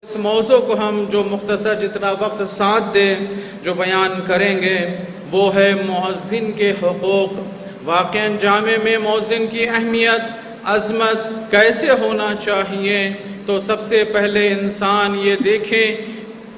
اس موضوع کو ہم جو مختصر جتنا وقت ساتھ دے جو بیان کریں گے وہ ہے مؤذن کے حقوق۔ واقعاً جامع میں مؤذن کی اہمیت، عظمت کیسے ہونا چاہیے، تو سب سے پہلے انسان یہ دیکھے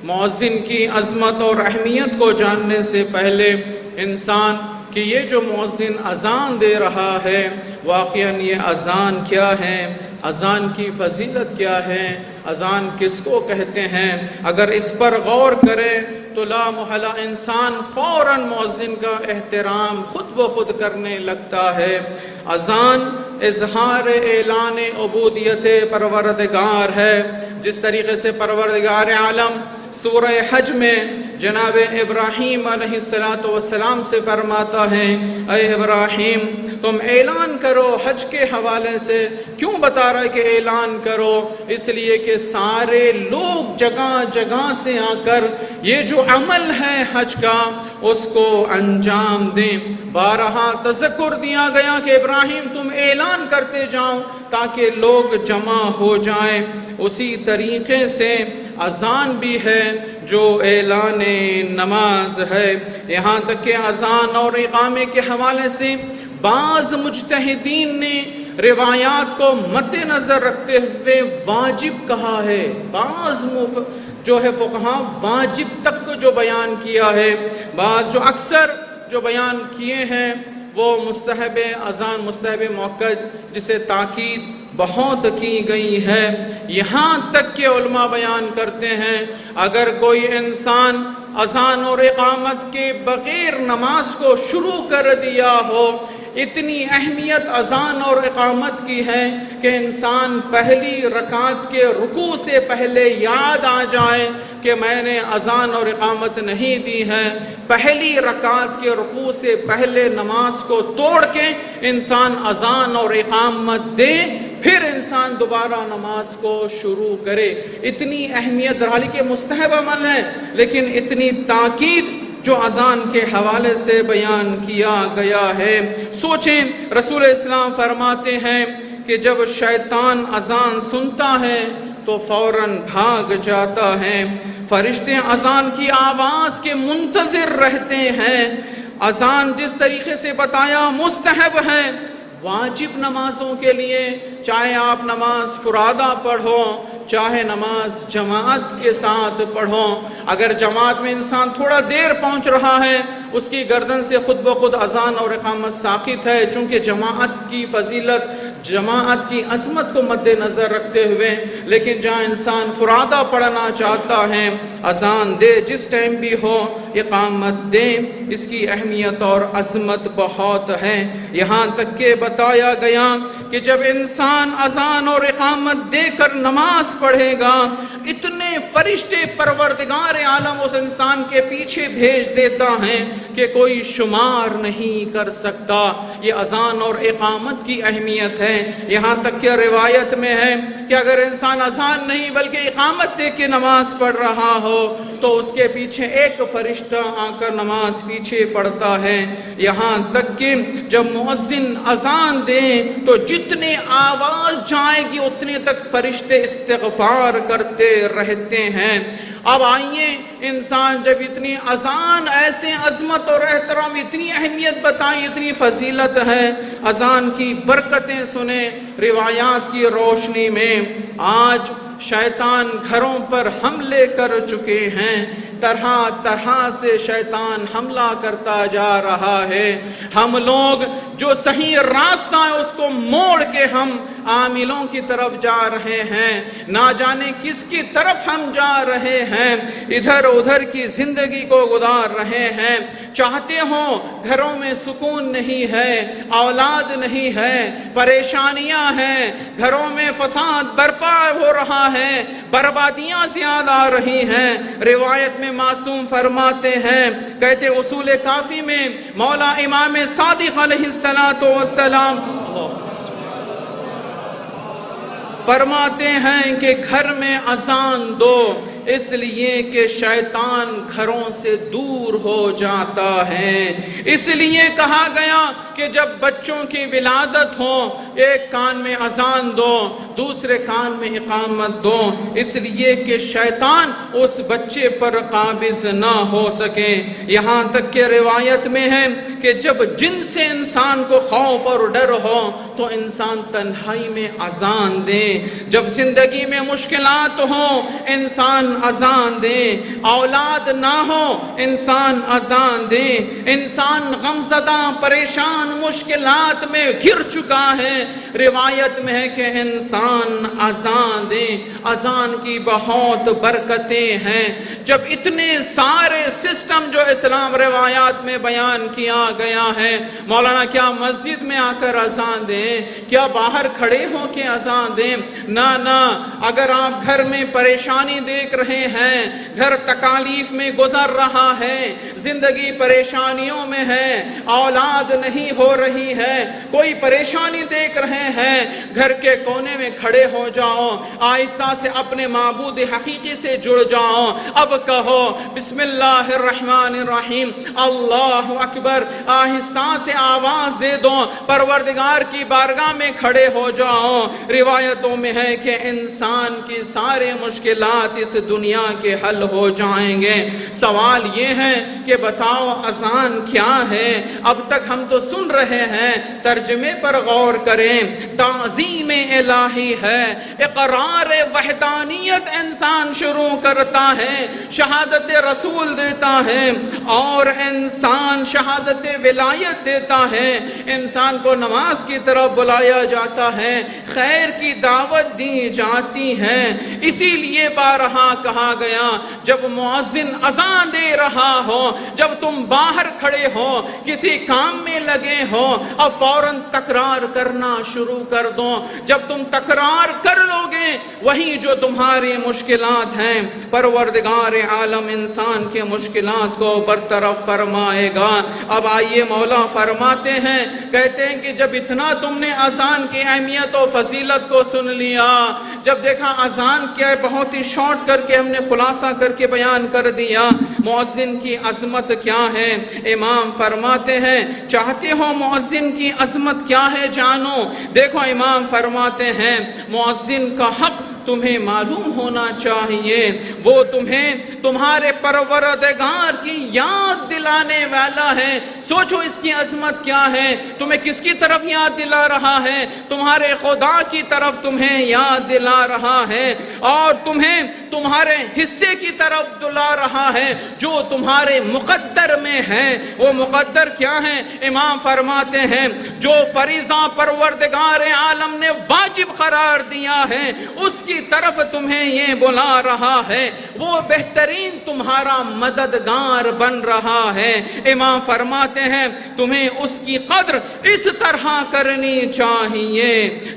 مؤذن کی عظمت اور اہمیت کو جاننے سے پہلے انسان کہ یہ جو مؤذن اذان دے رہا ہے واقعاً یہ اذان کیا ہے، اذان کی فضیلت کیا ہے، اذان کس کو کہتے ہیں۔ اگر اس پر غور کریں تو لا محالہ انسان فوراً مؤذن کا احترام خود بخود کرنے لگتا ہے۔ اذان اظہار اعلان عبودیت پروردگار ہے، جس طریقے سے پروردگار عالم سورہ حج میں جناب ابراہیم علیہ السلام سے فرماتا ہے، اے ابراہیم تم اعلان کرو حج کے حوالے سے۔ کیوں بتا رہا ہے کہ اعلان کرو؟ اس لیے کہ سارے لوگ جگہ جگہ سے آ کر یہ جو عمل ہے حج کا اس کو انجام دیں۔ بارہا تذکر دیا گیا کہ ابراہیم تم اعلان کرتے جاؤ تاکہ لوگ جمع ہو جائیں۔ اسی طریقے سے اذان بھی ہے جو اعلان نماز ہے۔ یہاں تک کہ اذان اور اقامے کے حوالے سے بعض مجتہدین نے روایات کو مد نظر رکھتے ہوئے واجب کہا ہے، بعض جو ہے فقہاء واجب تک جو بیان کیا ہے، بعض جو اکثر جو بیان کیے ہیں وہ مستحب اذان، مستحب موقت جسے تاکید بہت کی گئی ہے۔ یہاں تک کہ علماء بیان کرتے ہیں اگر کوئی انسان اذان اور اقامت کے بغیر نماز کو شروع کر دیا ہو، اتنی اہمیت اذان اور اقامت کی ہے کہ انسان پہلی رکعت کے رکوع سے پہلے یاد آ جائے کہ میں نے اذان اور اقامت نہیں دی ہے، پہلی رکعت کے رکوع سے پہلے نماز کو توڑ کے انسان اذان اور اقامت دے، پھر انسان دوبارہ نماز کو شروع کرے۔ اتنی اہمیت، حالانکہ مستحب عمل ہے لیکن اتنی تاکید جو اذان کے حوالے سے بیان کیا گیا ہے۔ سوچیں رسول اسلام فرماتے ہیں کہ جب شیطان اذان سنتا ہے تو فوراً بھاگ جاتا ہے، فرشتے اذان کی آواز کے منتظر رہتے ہیں۔ اذان جس طریقے سے بتایا مستحب ہے، واجب نمازوں کے لیے چاہے آپ نماز فرادہ پڑھو چاہے نماز جماعت کے ساتھ پڑھو، اگر جماعت میں انسان تھوڑا دیر پہنچ رہا ہے اس کی گردن سے خود بخود اذان اور اقامت ساقط ہے، چونکہ جماعت کی فضیلت، جماعت کی عظمت کو مد نظر رکھتے ہوئے۔ لیکن جہاں انسان فرادہ پڑھنا چاہتا ہے اذان دے، جس ٹائم بھی ہو اقامت دے، اس کی اہمیت اور عظمت بہت ہے۔ یہاں تک کہ بتایا گیا کہ جب انسان اذان اور اقامت دے کر نماز پڑھے گا اتنے فرشتے پروردگار عالم اس انسان کے پیچھے بھیج دیتا ہے کہ کوئی شمار نہیں کر سکتا۔ یہ اذان اور اقامت کی اہمیت ہے۔ یہاں تک کہ روایت میں ہے کہ اگر انسان اذان نہیں بلکہ اقامت دے کے نماز پڑھ رہا ہو تو اس کے پیچھے ایک فرشتہ آ کر نماز پیچھے پڑھتا ہے۔ یہاں تک کہ جب مؤذن اذان دے تو جتنے آواز جائے گی اتنے تک فرشتے استغفار کرتے رہتے ہیں۔ اب آئیے انسان جب اتنی اذان ایسے عظمت اور احترام، اتنی اہمیت بتائیں، اتنی فضیلت ہے، اذان کی برکتیں سنیں روایات کی روشنی میں۔ آج شیطان گھروں پر حملے کر چکے ہیں، طرح طرح سے شیطان حملہ کرتا جا رہا ہے۔ ہم لوگ جو صحیح راستہ ہے اس کو موڑ کے ہم عاملوں کی طرف جا رہے ہیں، نہ جانے کس کی طرف ہم جا رہے ہیں، ادھر ادھر کی زندگی کو گزار رہے ہیں۔ چاہتے ہو گھروں میں سکون نہیں ہے، اولاد نہیں ہے، پریشانیاں ہیں، گھروں میں فساد برپا ہو رہا ہے، بربادیاں زیادہ آ رہی ہیں۔ روایت میں معصوم فرماتے ہیں، کہتے اصول کافی میں مولا امام صادق علیہ السلام فرماتے ہیں کہ گھر میں اذان دو، اس لیے کہ شیطان گھروں سے دور ہو جاتا ہے۔ اس لیے کہا گیا کہ جب بچوں کی ولادت ہو ایک کان میں اذان دو دوسرے کان میں اقامت دو، اس لیے کہ شیطان اس بچے پر قابض نہ ہو سکے۔ یہاں تک کہ روایت میں ہے کہ جب جن سے انسان کو خوف اور ڈر ہو تو انسان تنہائی میں اذان دے، جب زندگی میں مشکلات ہوں انسان اذان دے، اولاد نہ ہو انسان اذان دے، انسان غمزدہ پریشان مشکلات میں گر چکا ہے، روایت میں ہے کہ انسان اذان دے۔ اذان کی بہت برکتیں ہیں۔ جب اتنے سارے سسٹم جو اسلام روایات میں بیان کیا گیا ہے، مولانا کیا مسجد میں آ کر اذان دیں، کیا باہر کھڑے ہو کے اذان دیں؟ نہ، اگر آپ گھر میں پریشانی دیکھ رہے ہیں، گھر تکالیف میں گزر رہا ہے، زندگی پریشانیوں میں ہے، اولاد نہیں ہو رہی ہے، کوئی پریشانی دیکھ رہے ہیں، گھر کے کونے میں کھڑے ہو جاؤ، آہستہ سے اپنے معبود حقیقی سے جڑ جاؤ، اب کہو بسم اللہ الرحمن الرحیم، اللہ اکبر، آہستہ سے آواز دے دو، پروردگار کی بارگاہ میں کھڑے ہو جاؤ۔ روایتوں میں ہے کہ انسان کی سارے مشکلات اس دنیا کے حل ہو جائیں گے۔ سوال یہ ہے کہ بتاؤ اذان کیا ہے؟ اب تک ہم تو سن رہے ہیں، ترجمے پر غور کریں۔ تعظیم الہی ہے، اقرار وحدانیت انسان شروع کرتا ہے، شہادت رسول دیتا ہے اور انسان شہادت ولایت دیتا ہے، انسان کو نماز کی طرف بلایا جاتا ہے، خیر کی دعوت دی جاتی ہے۔ اسی لیے بارہا کہا گیا جب مؤذن اذان دے رہا ہو، جب تم باہر کھڑے ہو کسی کام میں لگے ہو، اب فوراً تکرار کرنا شروع کر دو۔ جب تم تکرار کر لو گے وہی جو تمہاری مشکلات ہیں پروردگار عالم انسان کے مشکلات کو برطرف فرمائے گا۔ اب آئیے مولا فرماتے ہیں، کہتے ہیں کہ جب اتنا تم نے اذان کی اہمیت و فضیلت کو سن لیا، جب دیکھا اذان کیا ہے، بہت ہی شارٹ کر کے ہم نے خلاصہ کر کے بیان کر دیا، مؤذن کی عظمت کیا ہے۔ امام فرماتے ہیں چاہتے ہو مؤذن کی عظمت کیا ہے جانو؟ دیکھو امام فرماتے ہیں مؤذن کا حق تمہیں معلوم ہونا چاہیے، وہ تمہیں تمہارے پروردگار کی یاد دلانے والا ہے۔ سوچو اس کی عظمت کیا ہے، تمہیں کس کی طرف یاد دلا رہا ہے؟ تمہارے خدا کی طرف تمہیں یاد دلا رہا ہے، اور تمہیں تمہارے حصے کی طرف دلا رہا ہے جو تمہارے مقدر میں ہے۔ وہ مقدر کیا ہے؟ امام فرماتے ہیں جو فریضہ پروردگار عالم نے واجب قرار دیا ہے اس کی طرف تمہیں یہ بلا رہا ہے، وہ بہترین تمہارا مددگار بن رہا ہے۔ امام فرماتے ہیں تمہیں اس کی قدر اس طرح کرنی چاہیے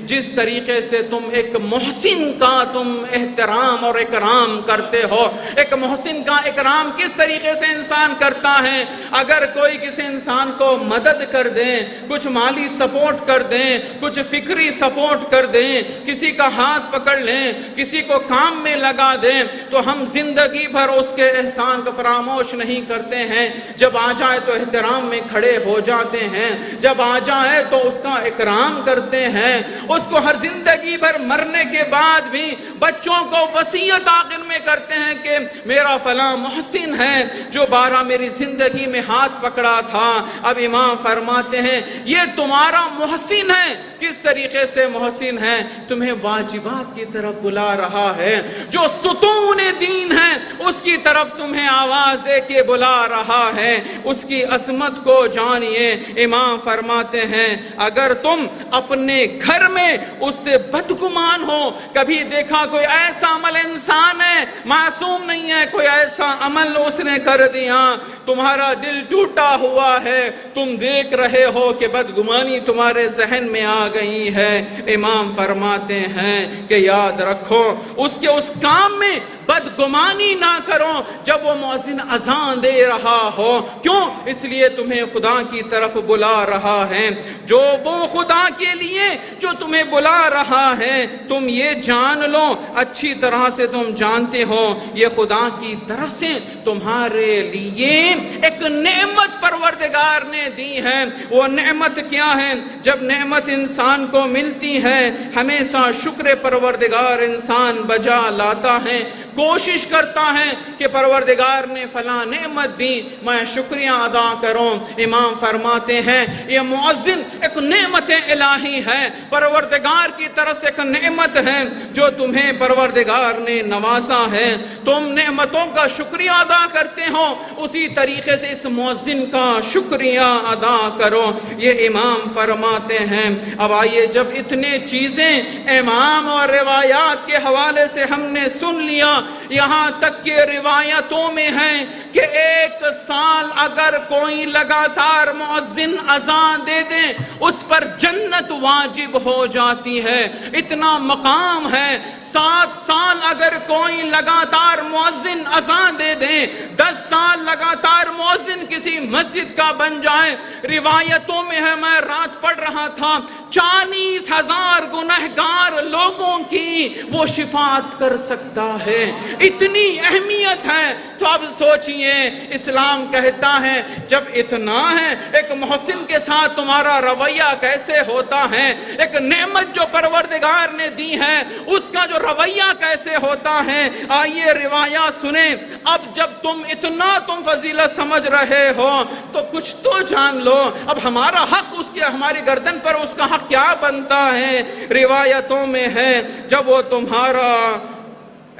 جس طریقے سے تم ایک محسن کا تم احترام اور اکرام کرتے ہو۔ ایک محسن کا اکرام کس طریقے سے انسان کرتا ہے؟ اگر کوئی کسی انسان کو مدد کر دیں، کچھ مالی سپورٹ کر دیں، کچھ فکری سپورٹ کر دیں، کسی کا ہاتھ پکڑ لیں، کسی کو کام میں لگا دیں، تو ہم زندگی بھر اس کے احسان کو فراموش نہیں کرتے ہیں۔ جب آ جائے تو احترام میں کھڑے ہو جاتے ہیں، جب آ جائے تو اس کا اکرام کرتے ہیں، اس کو ہر زندگی بھر مرنے کے بعد بھی بچوں کو وصیت آخر میں کرتے ہیں کہ میرا فلاں محسن ہے جو بارہ میری زندگی میں ہاتھ پکڑا تھا۔ اب امام فرماتے ہیں یہ تمہارا محسن ہے۔ کس طریقے سے محسن ہے؟ تمہیں واجبات کی طرف بلا رہا ہے، جو ستون دین ہے اس کی طرف تمہیں آواز دے کے بلا رہا ہے، اس کی عظمت کو جانیے۔ امام فرماتے ہیں اگر تم اپنے گھر میں اس سے بدگمان ہو، کبھی دیکھا کوئی ایسا عمل انسان ہے معصوم نہیں ہے، کوئی ایسا عمل اس نے کر دیا، تمہارا دل ٹوٹا ہوا ہے، تم دیکھ رہے ہو کہ بدگمانی تمہارے ذہن میں آ گئی ہے، امام فرماتے ہیں کہ یاد رکھو اس کے اس کام میں بدگمانی نہ کرو جب وہ مؤذن اذان دے رہا ہو. کیوں؟ اس لیے تمہیں خدا کی طرف بلا رہا ہے. جو وہ خدا کے لیے جو تمہیں بلا رہا ہے، تم یہ جان لو، اچھی طرح سے تم جانتے ہو، یہ خدا کی طرف سے تمہارے لیے ایک نعمت پروردگار نے دی ہے. وہ نعمت کیا ہے؟ جب نعمت انسان کو ملتی ہے، ہمیشہ شکر پروردگار انسان بجا لاتا ہے، کوشش کرتا ہے کہ پروردگار نے فلاں نعمت دی، میں شکریہ ادا کروں. امام فرماتے ہیں یہ مؤذن ایک نعمت الہی ہے، پروردگار کی طرف سے ایک نعمت ہے جو تمہیں پروردگار نے نوازا ہے. تم نعمتوں کا شکریہ ادا کرتے ہو، اسی طریقے سے اس مؤذن کا شکریہ ادا کرو. یہ امام فرماتے ہیں. اب آئیے، جب اتنے چیزیں امام اور روایات کے حوالے سے ہم نے سن لیا، یہاں تک کہ روایتوں میں ہے کہ 1 سال اگر کوئی لگاتار مؤذن اذان دے دے اس پر جنت واجب ہو جاتی ہے. اتنا مقام ہے. 7 سال اگر کوئی لگاتار مؤذن اذان دے دے، 10 سال لگاتار مؤذن کسی مسجد کا بن جائے. روایتوں میں ہے، میں رات پڑھ رہا تھا، 40,000 گنہگار لوگوں کی وہ شفاعت کر سکتا ہے. اتنی اہمیت ہے. تو اب سوچئے، اسلام کہتا ہے جب اتنا ہے، ایک محسن کے ساتھ تمہارا رویہ کیسے ہوتا ہے؟ ایک نعمت جو پروردگار نے دی ہے اس کا جو رویہ کیسے ہوتا ہے؟ آئیے روایات سنیں. اب جب تم اتنا فضیلت سمجھ رہے ہو تو کچھ تو جان لو. اب ہمارا حق اس کے، ہماری گردن پر اس کا حق کیا بنتا ہے؟ روایتوں میں ہے جب وہ تمہارا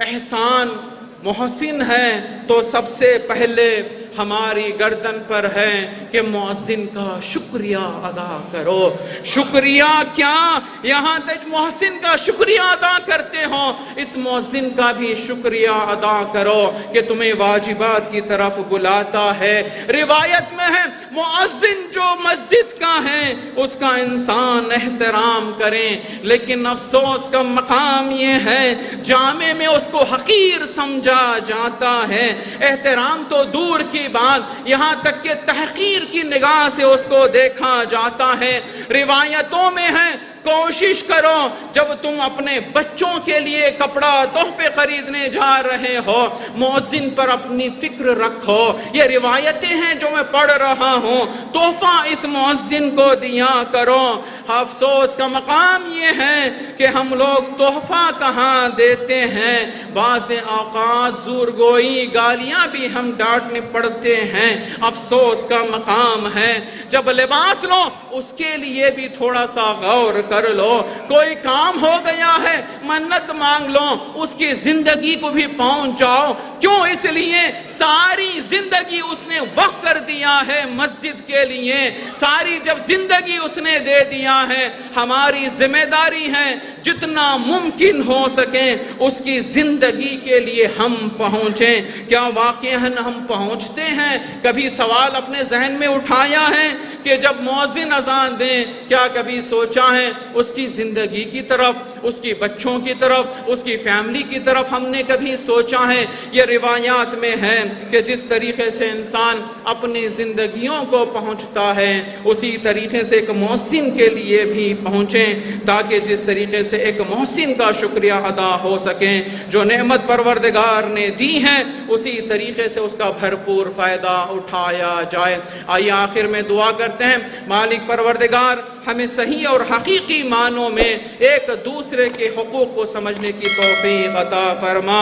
احسان محسن ہے تو سب سے پہلے ہماری گردن پر ہے کہ مؤذن کا شکریہ ادا کرو. شکریہ کیا؟ یہاں تک محسن کا شکریہ ادا کرتے ہو، اس مؤذن کا بھی شکریہ ادا کرو کہ تمہیں واجبات کی طرف بلاتا ہے. روایت میں ہے مؤذن جو مسجد کا ہے اس کا انسان احترام کریں، لیکن افسوس کا مقام یہ ہے جامع میں اس کو حقیر سمجھا جاتا ہے. احترام تو دور کی بات، یہاں تک کہ تحقیر کی نگاہ سے اس کو دیکھا جاتا ہے. روایتوں میں ہے کوشش کرو جب تم اپنے بچوں کے لیے کپڑا تحفے خریدنے جا رہے ہو، مؤذن پر اپنی فکر رکھو. یہ روایتیں ہیں جو میں پڑھ رہا ہوں. تحفہ اس مؤذن کو دیا کرو. افسوس کا مقام یہ ہے کہ ہم لوگ تحفہ کہاں دیتے ہیں. بعض اوقات زور گوئی، گالیاں بھی ہم ڈانٹنے پڑتے ہیں. افسوس کا مقام ہے جب لباس لو اس کے لیے بھی تھوڑا سا غور کر لو. کوئی کام ہو گیا ہے، منت مانگ لو، اس کی زندگی کو بھی پہنچ جاؤ. کیوں؟ اس لیے ساری زندگی اس نے وقف کر دیا ہے مسجد کے لیے. ساری جب زندگی اس نے دے دیا ہے، ہماری ذمہ داری ہے جتنا ممکن ہو سکے اس کی زندگی کے لیے ہم پہنچیں. کیا واقعاً ہم پہنچتے ہیں؟ کبھی سوال اپنے ذہن میں اٹھایا ہے کہ جب مؤذن اذان دیں کیا کبھی سوچا ہے اس کی زندگی کی طرف، اس کی بچوں کی طرف، اس کی فیملی کی طرف ہم نے کبھی سوچا ہے؟ یہ روایات میں ہے کہ جس طریقے سے انسان اپنی زندگیوں کو پہنچتا ہے اسی طریقے سے ایک محسن کے لیے بھی پہنچیں، تاکہ جس طریقے سے ایک محسن کا شکریہ ادا ہو سکے. جو نعمت پروردگار نے دی ہے اسی طریقے سے اس کا بھرپور فائدہ اٹھایا جائے. آئیے آخر میں دعا کرتے ہیں، مالک پروردگار ہمیں صحیح اور حقیقی معنوں میں ایک دوسرے کے حقوق کو سمجھنے کی توفیق عطا فرما.